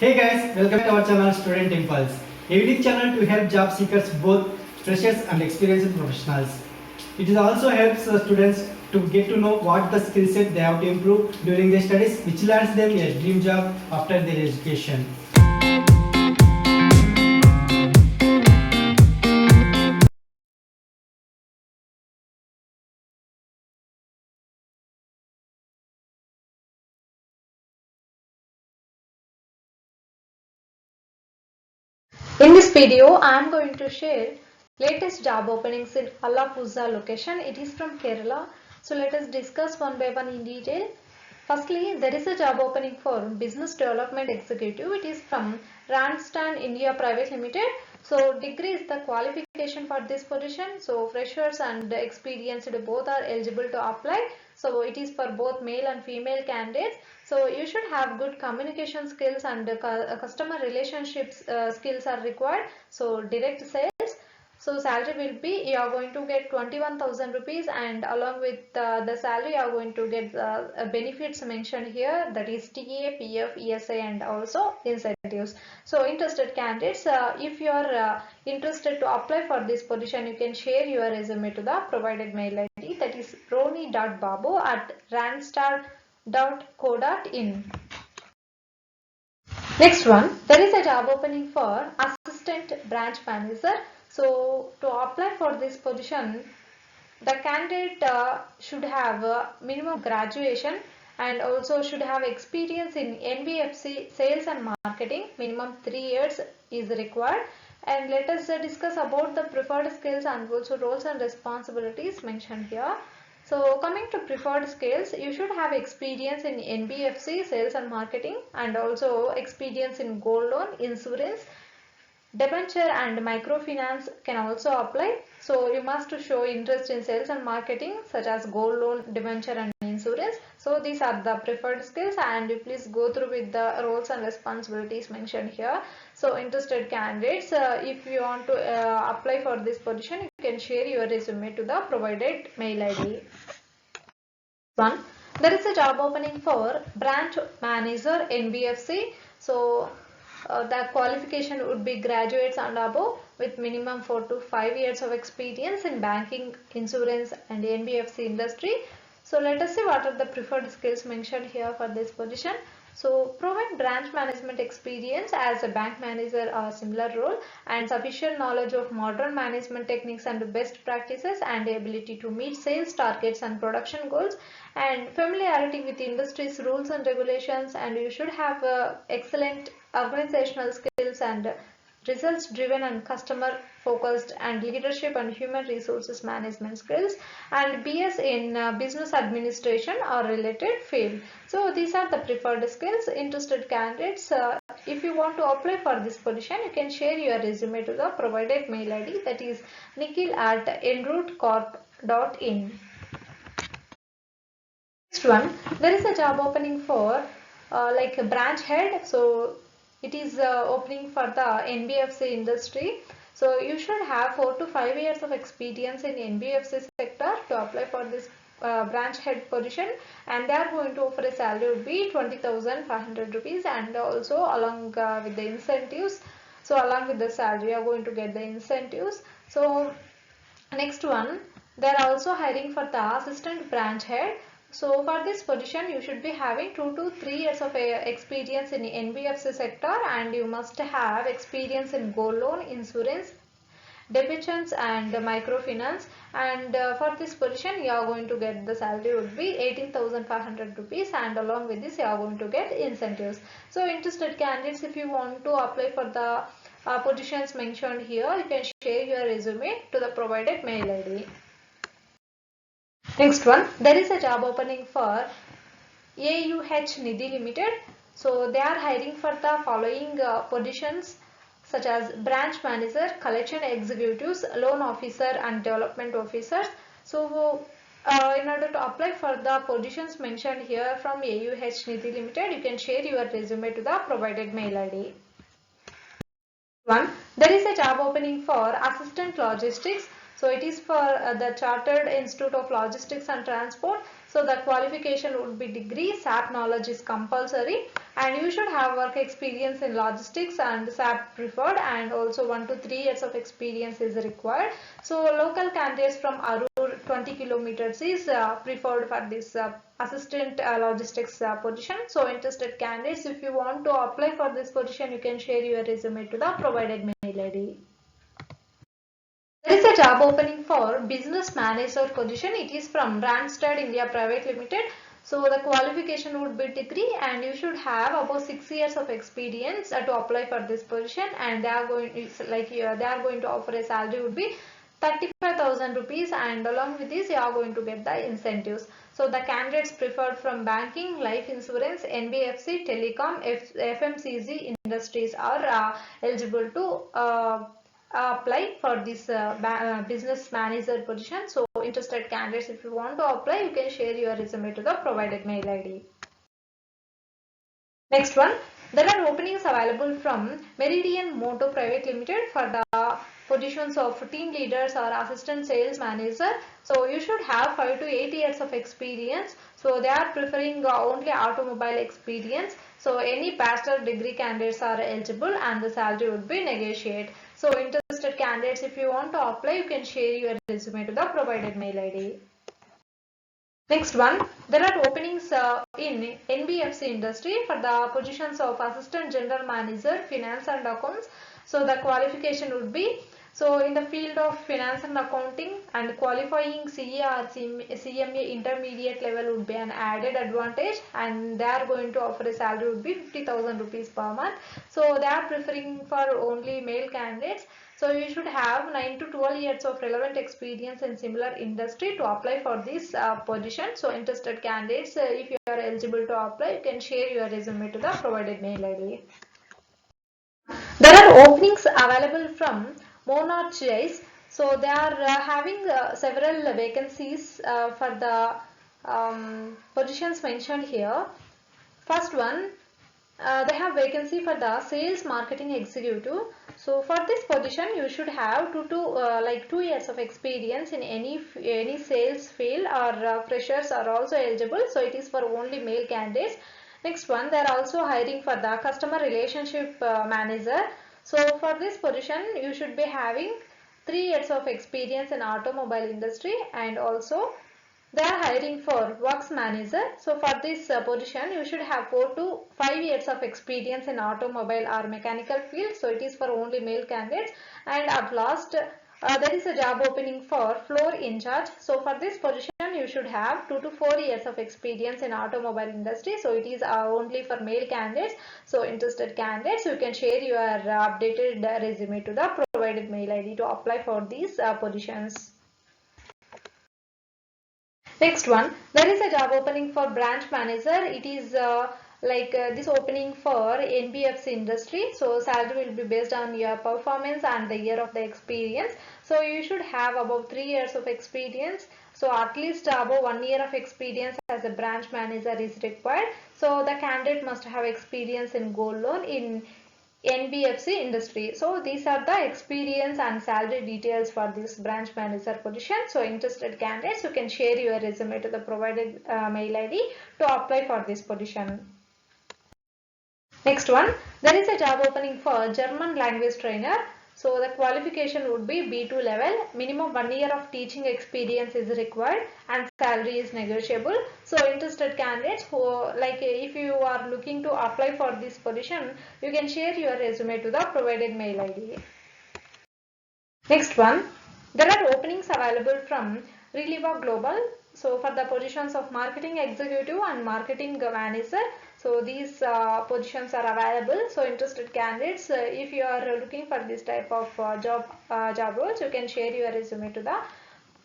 Hey guys, welcome to our channel Student Impulse, a unique channel to help job seekers, both freshers and experienced professionals. It also helps students to get to know what the skill set they have to improve during their studies, which lands them a dream job after their education. In this video, I am going to share latest job openings in Allappuzha location. It is from Kerala. So let us discuss one by one in detail. Firstly, there is a job opening for Business Development Executive. It is from Randstad India Private Limited. So degree is the qualification for this position. So freshers and experienced both are eligible to apply. So it is for both male and female candidates. So you should have good communication skills and customer relationships skills are required. So direct sales. So salary will be, you are going to get 21,000 rupees, and along with the salary you are going to get benefits mentioned here, that is TA, PF, ESI and also incentives. So interested candidates, if you are interested to apply for this position, you can share your resume to the provided mail ID, that is roni.babu@randstad.co.in. Next one, there is a job opening for assistant branch manager. So to apply for this position, the candidate should have minimum graduation and also should have experience in NBFC sales and marketing. Minimum 3 years is required. And let us discuss about the preferred skills and also roles and responsibilities mentioned here. So coming to preferred skills, you should have experience in NBFC sales and marketing and also experience in gold loan, insurance, debenture and microfinance can also apply. So you must show interest in sales and marketing such as gold loan, debenture and insurance. So these are the preferred skills, and you please go through with the roles and responsibilities mentioned here. So interested candidates, if you want to apply for this position, you can share your resume to the provided mail ID. One, there is a job opening for branch manager NBFC. So the qualification would be graduates and above with minimum 4 to 5 years of experience in banking, insurance and NBFC industry. So let us see what are the preferred skills mentioned here for this position. So provide branch management experience as a bank manager or similar role, and sufficient knowledge of modern management techniques and best practices, and the ability to meet sales targets and production goals, and familiarity with industry's rules and regulations, and you should have excellent organizational skills and results driven and customer focused and leadership and human resources management skills, and BS in business administration or related field. So these are the preferred skills. Interested candidates, if you want to apply for this position, you can share your resume to the provided mail ID, that is nikhil@enrootcorp.in. Next one, there is a job opening for like a branch head. So it is opening for the NBFC industry. So you should have 4 to 5 years of experience in NBFC sector to apply for this branch head position, and they are going to offer a salary would be 20,500 rupees, and also along with the incentives. So along with the salary you are going to get the incentives. So next one, they are also hiring for the assistant branch head. So for this position, you should be having 2 to 3 years of experience in NBFC sector, and you must have experience in gold loan, insurance, debentures and microfinance. And for this position, you are going to get the salary would be 18,500 rupees, and along with this, you are going to get incentives. So interested candidates, if you want to apply for the positions mentioned here, you can share your resume to the provided mail ID. Next one, there is a job opening for AUH Nidhi Limited. So they are hiring for the following positions such as branch manager, collection executives, loan officer and development officers. So in order to apply for the positions mentioned here from AUH Nidhi Limited, you can share your resume to the provided mail ID. One, there is a job opening for assistant logistics. So it is for the Chartered Institute of Logistics and Transport. So the qualification would be degree, SAP knowledge is compulsory. and you should have work experience in logistics and SAP preferred, and also 1 to 3 years of experience is required. So local candidates from Arur 20 kilometers is preferred for this assistant logistics position. So interested candidates, if you want to apply for this position, you can share your resume to the provided mail ID. There is a job opening for business manager position. It is from Randstad India Private Limited. So the qualification would be degree, and you should have about 6 years of experience to apply for this position, and they are going to offer a salary would be 35,000 rupees, and along with this you are going to get the incentives. So the candidates preferred from banking, life insurance, NBFC, telecom, FMCG industries are eligible to apply for this business manager position. So interested candidates, if you want to apply, you can share your resume to the provided mail ID. Next one, there are openings available from Meridian Motor Private Limited for the positions of team leaders or assistant sales manager. So you should have 5 to 8 years of experience. So they are preferring only automobile experience. So any bachelor degree candidates are eligible, and the salary would be negotiated. So interested candidates, if you want to apply, you can share your resume to the provided mail ID. Next one, there are openings in NBFC industry for the positions of assistant general manager, finance and accounts. So the qualification would be, so in the field of finance and accounting, and qualifying CA or CMA intermediate level would be an added advantage, and they are going to offer a salary would be 50,000 rupees per month. So they are preferring for only male candidates. So you should have 9 to 12 years of relevant experience in similar industry to apply for this position. So interested candidates, if you are eligible to apply, you can share your resume to the provided mail ID. There are openings available from Monarch Chase. So they are having several vacancies for the positions mentioned here. First one, they have vacancy for the sales marketing executive. So for this position, you should have 2 years of experience in any sales field, or freshers are also eligible. So it is for only male candidates. Next one, they are also hiring for the customer relationship manager. So for this position, you should be having 3 years of experience in automobile industry, and also they are hiring for works manager. So for this position, you should have 4 to 5 years of experience in automobile or mechanical field. So it is for only male candidates. And at last, there is a job opening for floor in charge. So for this position, you should have 2 to 4 years of experience in automobile industry. So it is only for male candidates. So interested candidates, you can share your updated resume to the provided mail ID to apply for these positions. Next one, there is a job opening for branch manager. It is this opening for NBFC industry. So salary will be based on your performance and the year of the experience. So you should have about 3 years of experience. So at least above 1 year of experience as a branch manager is required. So the candidate must have experience in gold loan in NBFC industry. So these are the experience and salary details for this branch manager position. So interested candidates, you can share your resume to the provided mail ID to apply for this position. Next one, there is a job opening for German language trainer. So the qualification would be B2 level. Minimum 1 year of teaching experience is required, and salary is negotiable. So interested candidates who, if you are looking to apply for this position, you can share your resume to the provided mail ID. Next one, there are openings available from Reliva Global. So for the positions of marketing executive and marketing manager, so these positions are available. So interested candidates, if you are looking for this type of job roles, you can share your resume to the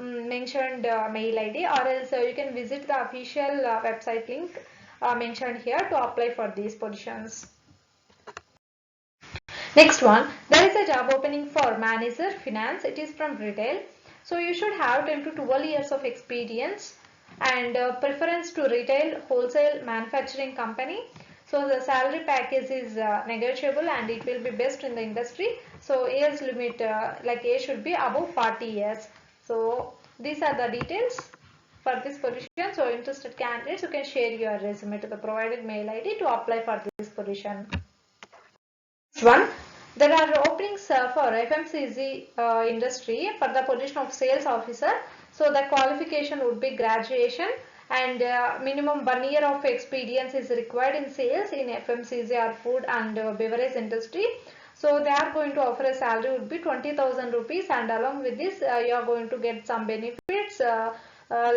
mentioned mail ID, or else you can visit the official website link mentioned here to apply for these positions. Next one, there is a job opening for manager finance. It is from retail. So you should have 10 to 12 years of experience, and preference to retail, wholesale, manufacturing company. So the salary package is negotiable, and it will be best in the industry. So age limit, age should be above 40 years. So these are the details for this position. So interested candidates, you can share your resume to the provided mail ID to apply for this position. One, there are openings for FMCG industry for the position of sales officer. So the qualification would be graduation and minimum 1 year of experience is required in sales in FMCG or food and beverage industry. So they are going to offer a salary would be 20,000 rupees, and along with this you are going to get some benefits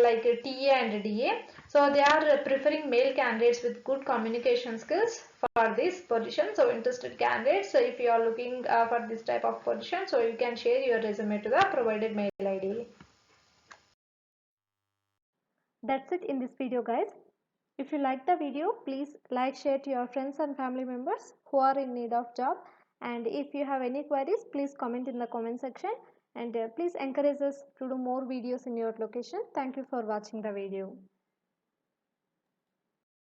like TA and DA. So they are preferring male candidates with good communication skills for this position. So interested candidates, so if you are looking for this type of position, so you can share your resume to the provided mail ID. That's it in this video, guys. If you like the video, please like, share to your friends and family members who are in need of job. And if you have any queries, please comment in the comment section. And please encourage us to do more videos in your location. Thank you for watching the video.